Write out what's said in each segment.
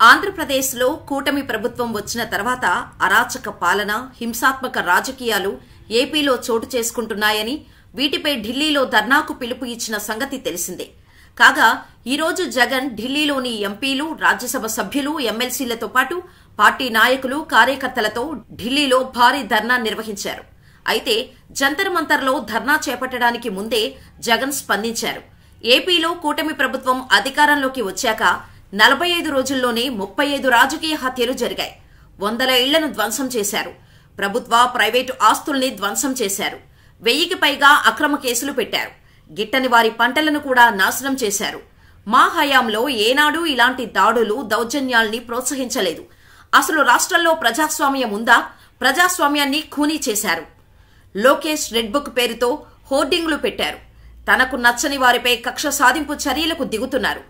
ఆంధ్రప్రదేశ్లో కూటమి ప్రభుత్వం వచ్చిన తర్వాత అరాచక పాలన, హింసాత్మక రాజకీయాలు ఏపీలో చోటు చేసుకుంటున్నాయని, వీటిపై ఢిల్లీలో ధర్నాకు పిలుపు ఇచ్చిన సంగతి తెలిసిందే. కాగా ఈరోజు జగన్ ఢిల్లీలోని ఎంపీలు, రాజ్యసభ సభ్యులు, ఎమ్మెల్సీలతో పాటు పార్టీ నాయకులు, కార్యకర్తలతో ఢిల్లీలో భారీ ధర్నా నిర్వహించారు. అయితే జంతర్ మంతర్లో ధర్నా చేపట్టడానికి ముందే జగన్ స్పందించారు. ఏపీలో కూటమి ప్రభుత్వం అధికారంలోకి వచ్చాక 45 రోజుల్లోనే 35 రాజకీయ హత్యలు జరిగాయి. వందల ఇళ్లను ధ్వంసం చేశారు. ప్రభుత్వ, ప్రైవేటు ఆస్తుల్ని ధ్వంసం చేశారు. 1000కి పైగా అక్రమ కేసులు పెట్టారు. గిట్టని వారి పంటలను కూడా నాశనం చేశారు. మా హయాంలో ఏనాడు ఇలాంటి దాడులు, దౌర్జన్యాల్ని ప్రోత్సహించలేదు. అసలు రాష్ట్రంలో ప్రజాస్వామ్యం ఉందా? ప్రజాస్వామ్యాన్ని ఖూనీ చేశారు. లోకేష్ రెడ్ బుక్ పేరుతో హోర్డింగ్లు పెట్టారు. తనకు నచ్చని వారిపై కక్ష సాధింపు చర్యలకు దిగుతున్నారు.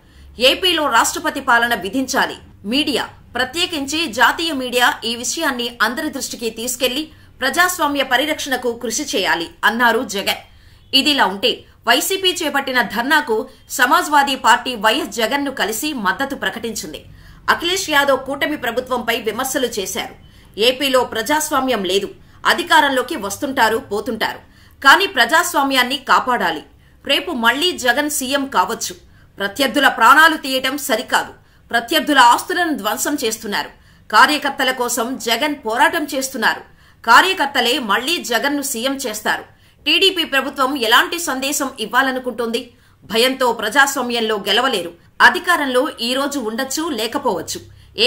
ఏపీలో రాష్ట్రపతి పాలన విధించాలి. మీడియా, ప్రత్యేకించి జాతీయ మీడియా ఈ విషయాన్ని అందరి దృష్టికి తీసుకెళ్లి ప్రజాస్వామ్య పరిరక్షణకు కృషి చేయాలి అన్నారు జగన్. ఇదిలా ఉంటే వైసీపీ చేపట్టిన ధర్నాకు సమాజ్వాదీ పార్టీ వైఎస్ జగన్ ను కలిసి మద్దతు ప్రకటించింది. అఖిలేష్ యాదవ్ కూటమి ప్రభుత్వంపై విమర్శలు చేశారు. ఏపీలో ప్రజాస్వామ్యం లేదు, అధికారంలోకి వస్తుంటారు, పోతుంటారు. కానీ ప్రజాస్వామ్యాన్ని కాపాడాలి. రేపు మళ్లీ జగన్ సీఎం కావచ్చు. ప్రత్యర్థుల ప్రాణాలు తీయటం సరికాదు. ప్రత్యర్థుల ఆస్తులను ధ్వంసం చేస్తున్నారు. కార్యకర్తల కోసం జగన్ పోరాటం చేస్తున్నారు. కార్యకర్తలే మళ్లీ జగన్ ను సీఎం చేస్తారు. టీడీపీ ప్రభుత్వం ఎలాంటి సందేశం ఇవ్వాలనుకుంటోంది? భయంతో ప్రజాస్వామ్యంలో గెలవలేరు. అధికారంలో ఈ రోజు ఉండొచ్చు, లేకపోవచ్చు.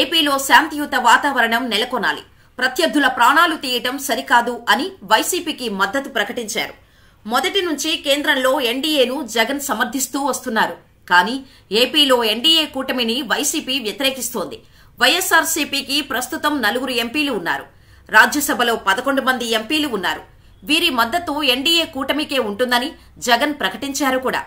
ఏపీలో శాంతియుత వాతావరణం నెలకొనాలి. ప్రత్యర్థుల ప్రాణాలు తీయటం సరికాదు అని వైసీపీకి మద్దతు ప్రకటించారు. మొదటి నుంచి కేంద్రంలో ఎన్డీఏను జగన్ సమర్థిస్తూ వస్తున్నారు. కానీ ఏపీలో ఎన్డీఏ కూటమిని వైసీపీ వ్యతిరేకిస్తోంది. వైఎస్ఆర్సీపీకి ప్రస్తుతం 4 ఎంపీలు ఉన్నారు. రాజ్యసభలో 11 మంది ఎంపీలు ఉన్నారు. వీరి మద్దతు ఎన్డీఏ కూటమికే ఉంటుందని జగన్ ప్రకటించారు కూడా.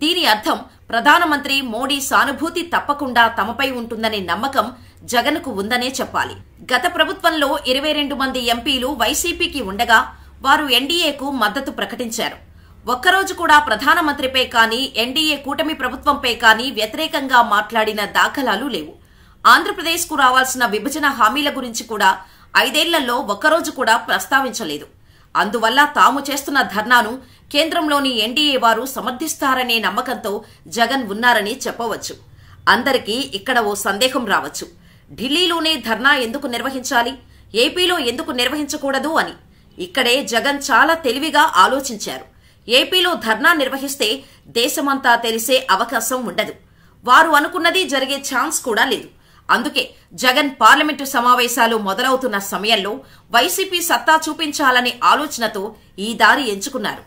దీని అర్థం ప్రధానమంత్రి మోడీ సానుభూతి తప్పకుండా తమపై ఉంటుందనే నమ్మకం జగన్కు ఉందనే చెప్పాలి. గత ప్రభుత్వంలో 22 మంది ఎంపీలు వైసీపీకి ఉండగా వారు ఎన్డీఏకు మద్దతు ప్రకటించారు. ఒక్కరోజు కూడా ప్రధానమంత్రిపై కానీ, ఎన్డీఏ కూటమి ప్రభుత్వంపై కానీ వ్యతిరేకంగా మాట్లాడిన దాఖలాలు లేవు. ఆంధ్రప్రదేశ్కు రావాల్సిన విభజన హామీల గురించి కూడా 5 ఏళ్లలో ఒక్కరోజు కూడా ప్రస్తావించలేదు. అందువల్ల తాము చేస్తున్న ధర్నాను కేంద్రంలోని ఎన్డీఏ వారు సమర్థిస్తారనే నమ్మకంతో జగన్ ఉన్నారని చెప్పవచ్చు. అందరికీ ఇక్కడ ఓ సందేహం రావచ్చు. ఢిల్లీలోనే ధర్నా ఎందుకు నిర్వహించాలి, ఏపీలో ఎందుకు నిర్వహించకూడదు అని. ఇక్కడే జగన్ చాలా తెలివిగా ఆలోచించారు. ఏపీలో ధర్నా నిర్వహిస్తే దేశమంతా తెలిసే అవకాశం ఉండదు. వారు అనుకున్నది జరిగే ఛాన్స్ కూడా లేదు. అందుకే జగన్ పార్లమెంటు సమావేశాలు మొదలవుతున్న సమయంలో వైసీపీ సత్తా చూపించాలనే ఆలోచనతో ఈ దారి ఎంచుకున్నారు.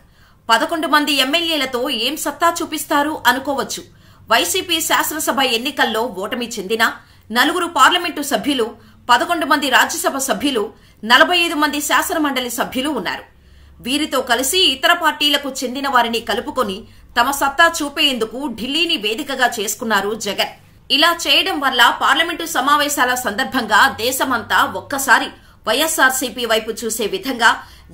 11 మంది ఎమ్మెల్యేలతో ఏం సత్తా చూపిస్తారు అనుకోవచ్చు. వైసీపీ శాసనసభ ఎన్నికల్లో ఓటమి చెందిన 4 పార్లమెంటు సభ్యులు, 11 మంది రాజ్యసభ సభ్యులు, 45 మంది శాసనమండలి సభ్యులు ఉన్నారు. వీరితో కలిసి ఇతర పార్టీలకు చెందిన వారిని కలుపుకొని తమ సత్తా చూపేందుకు ఢిల్లీని వేదికగా చేసుకున్నారు జగన్. ఇలా చేయడం వల్ల పార్లమెంటు సమావేశాల సందర్భంగా దేశమంతా ఒక్కసారి వైఎస్ఆర్సీపీ వైపు చూసే విధంగా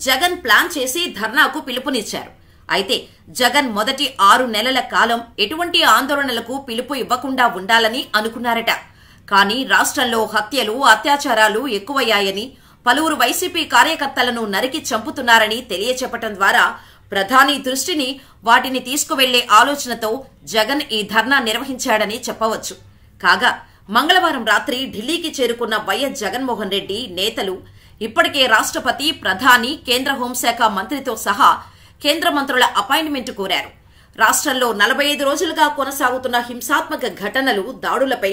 జగన్ ప్లాన్ చేసి ధర్నాకు పిలుపునిచ్చారు. అయితే జగన్ మొదటి 6 నెలల కాలం ఎటువంటి ఆందోళనలకు పిలుపు ఇవ్వకుండా ఉండాలని అనుకున్నారట. కానీ రాష్ట్రంలో హత్యలు, అత్యాచారాలు ఎక్కువయ్యాయని, పలువురు వైసీపీ కార్యకర్తలను నరికి చంపుతున్నారని తెలియచెప్పటం ద్వారా ప్రధాని దృష్టిని వాటిని తీసుకువెళ్లే ఆలోచనతో జగన్ ఈ ధర్నా నిర్వహించాడని చెప్పవచ్చు. కాగా మంగళవారం రాత్రి ఢిల్లీకి చేరుకున్న వైఎస్ జగన్మోహన్ రెడ్డి నేతలు ఇప్పటికే రాష్ట్రపతి, ప్రధాని, కేంద్ర హోంశాఖ మంత్రితో సహా కేంద్ర మంత్రుల అపాయింట్మెంట్ కోరారు. రాష్ట్రంలో 45 రోజులుగా కొనసాగుతున్న హింసాత్మక ఘటనలు, దాడులపై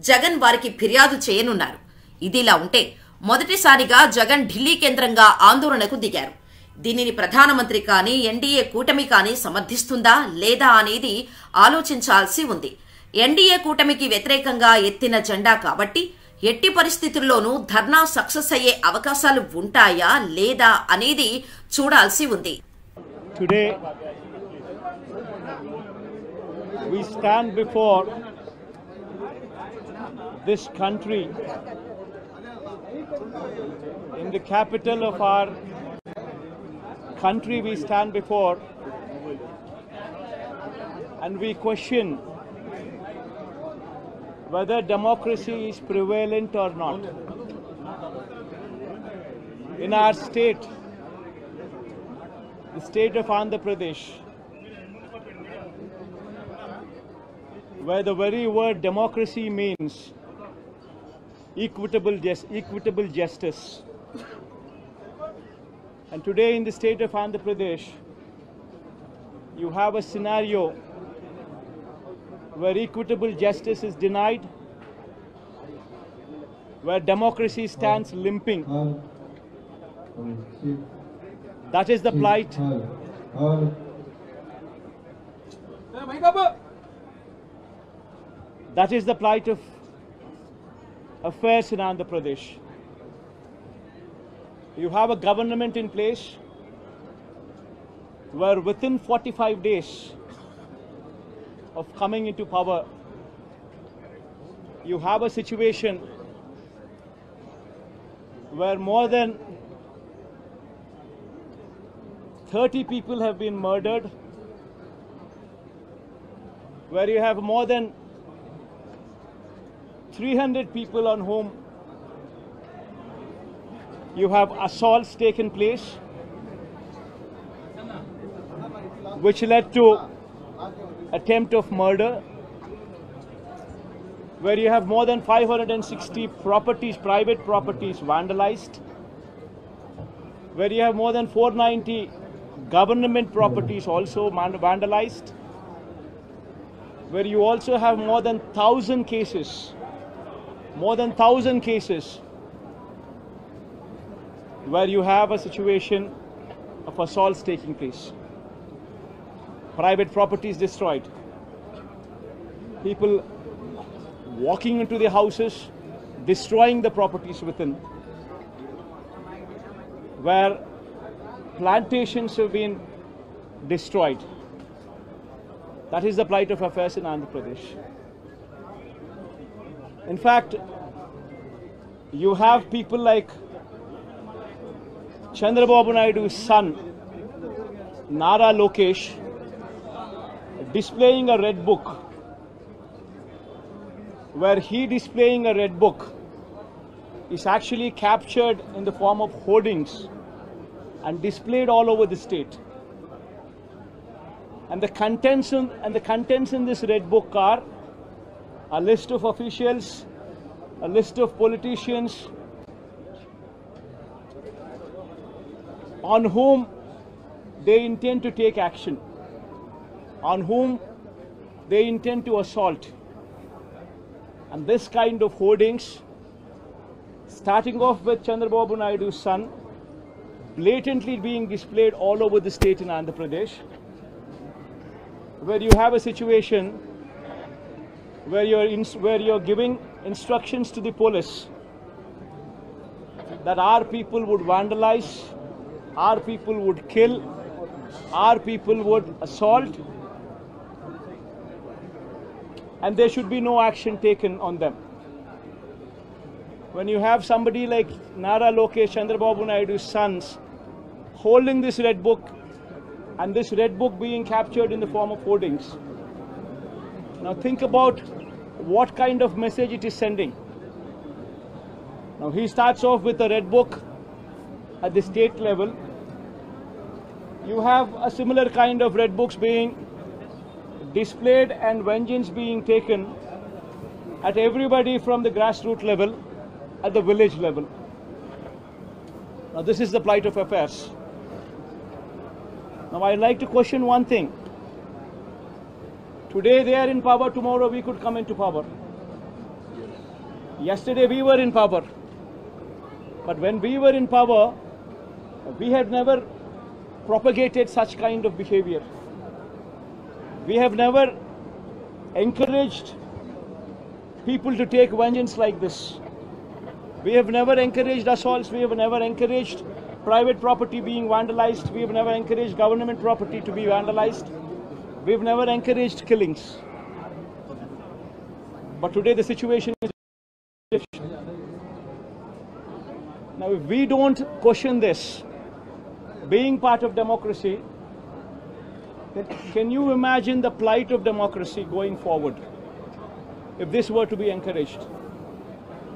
జగన్ వారికి ఫిర్యాదు చేయనున్నారు. ఇదిలా ఉంటే మొదటిసారిగా జగన్ ఢిల్లీ కేంద్రంగా ఆందోళనకు దిగారు. దీనిని ప్రధానమంత్రి కానీ, ఎన్డీఏ కూటమి కానీ సమర్థిస్తుందా లేదా అనేది ఆలోచించాల్సి ఉంది. ఎన్డీఏ కూటమికి వ్యతిరేకంగా ఎత్తిన జెండా కాబట్టి ఎట్టి పరిస్థితుల్లోనూ ధర్నా సక్సెస్ అయ్యే అవకాశాలు ఉంటాయా లేదా అనేది చూడాల్సి ఉంది. Today we stand before this country in the capital of our country. We stand before and we question whether democracy is prevalent or not. In our state, the state of Andhra Pradesh, where the very word democracy means equitable justice. And today in the state of Andhra Pradesh, you have a scenario where equitable justice is denied, where democracy stands limping. That is the plight. That is the plight of affairs in Andhra Pradesh. You have a government in place where within 45 days of coming into power, you have a situation where more than 30 people have been murdered, where you have more than 300 people on whom you have assaults taken place, which led to attempt of murder, where you have more than 560 properties, private properties vandalized, where you have more than 490 government properties also vandalized, where you also have more than 1,000 cases, where you have a situation of assaults taking place. Private properties destroyed. People walking into their houses, destroying the properties within. Where plantations have been destroyed. That is the plight of affairs in Andhra Pradesh. In fact, you have people like Chandrababu Naidu's son, Nara Lokesh, displaying a red book, where he displaying a red book is actually captured in the form of hoardings and displayed all over the state. And the contents in this red book are a list of officials, a list of politicians on whom they intend to take action, on whom they intend to assault. And this kind of hoardings, starting off with Chandrababu Naidu's son, blatantly being displayed all over the state in Andhra Pradesh, where you have a situation where you're giving instructions to the police that our people would vandalize, our people would kill, our people would assault, and there should be no action taken on them. When you have somebody like Nara Lokesh, Chandrababu Naidu's sons, holding this red book, and this red book being captured in the form of hoardings. Now think about what kind of message it is sending. Now he starts off with a red book at the state level. You have a similar kind of red books being displayed and vengeance being taken at everybody from the grassroots level, at the village level. Now this is the plight of affairs. Now I'd like to question one thing. Today they are in power, tomorrow we could come into power. Yesterday we were in power. But when we were in power, we have never propagated such kind of behavior. We have never encouraged people to take vengeance like this. We have never encouraged assaults. We have never encouraged private property being vandalized. We have never encouraged government property to be vandalized. We have never encouraged killings. But today the situation is different. Now if we don't question this, being part of democracy, then can you imagine the plight of democracy going forward? if this were to be encouraged.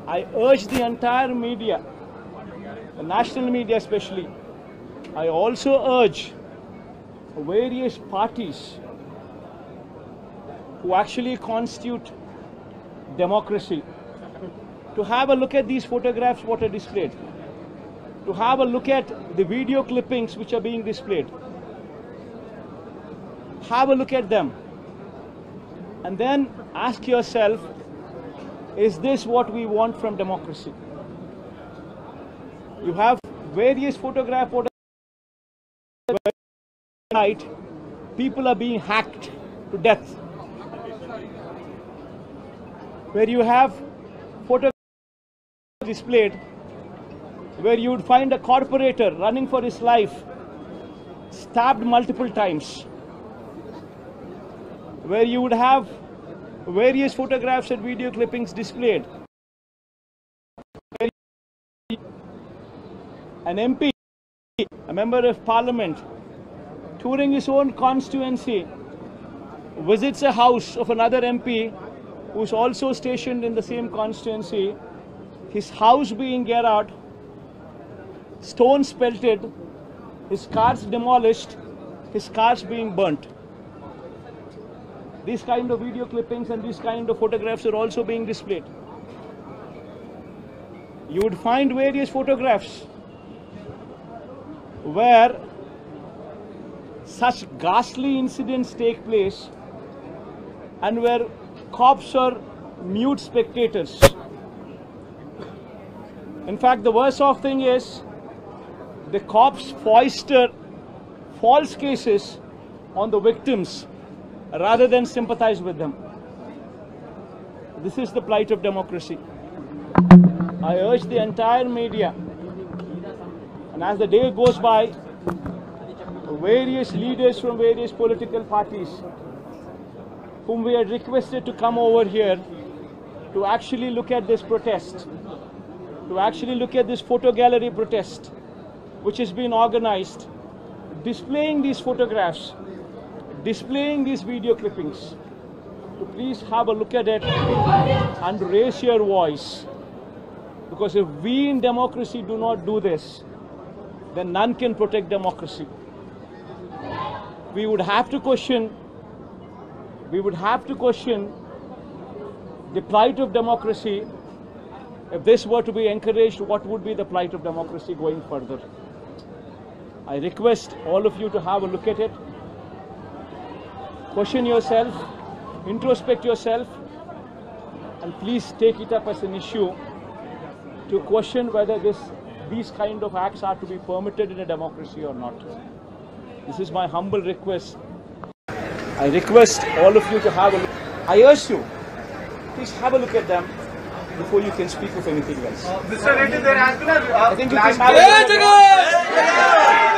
I urge the entire media, the national media especially, I also urge various parties who actually constitute democracy to have a look at these photographs what are displayed, to have a look at the video clippings which are being displayed. Have a look at them and then ask yourself, is this what we want from democracy? You have various photographs tonight, people are being hacked to death. Where you have photographs displayed where you would find a corporator running for his life, stabbed multiple times. Where you would have various photographs and video clippings displayed. An MP, a member of parliament, touring his own constituency, visits a house of another MP who's also stationed in the same constituency, his house being garroted, stones pelted, his cars demolished, his cars being burnt. These kind of video clippings and these kind of photographs are also being displayed. You would find various photographs where such ghastly incidents take place and where cops are mute spectators. In fact, the worst off thing is the cops foist false cases on the victims rather than sympathize with them. This is the plight of democracy. I urge the entire media, and as the day goes by, various leaders from various political parties whom we had requested to come over here to actually look at this protest, to actually look at this photo gallery protest which has been organized, displaying these photographs, displaying these video clippings, to please have a look at it and raise your voice. Because if we in democracy do not do this, then none can protect democracy. We would have to question the plight of democracy. If this were to be encouraged, what would be the plight of democracy going further? I request all of you to have a look at it, question yourself, introspect yourself, and please take it up as an issue to question whether these kind of acts are to be permitted in a democracy or not. This is my humble request. I request all of you to have a look. I urge you, please have a look at them before you can speak of anything else. Mr. Reddy, there has been a I think you can have a look at them.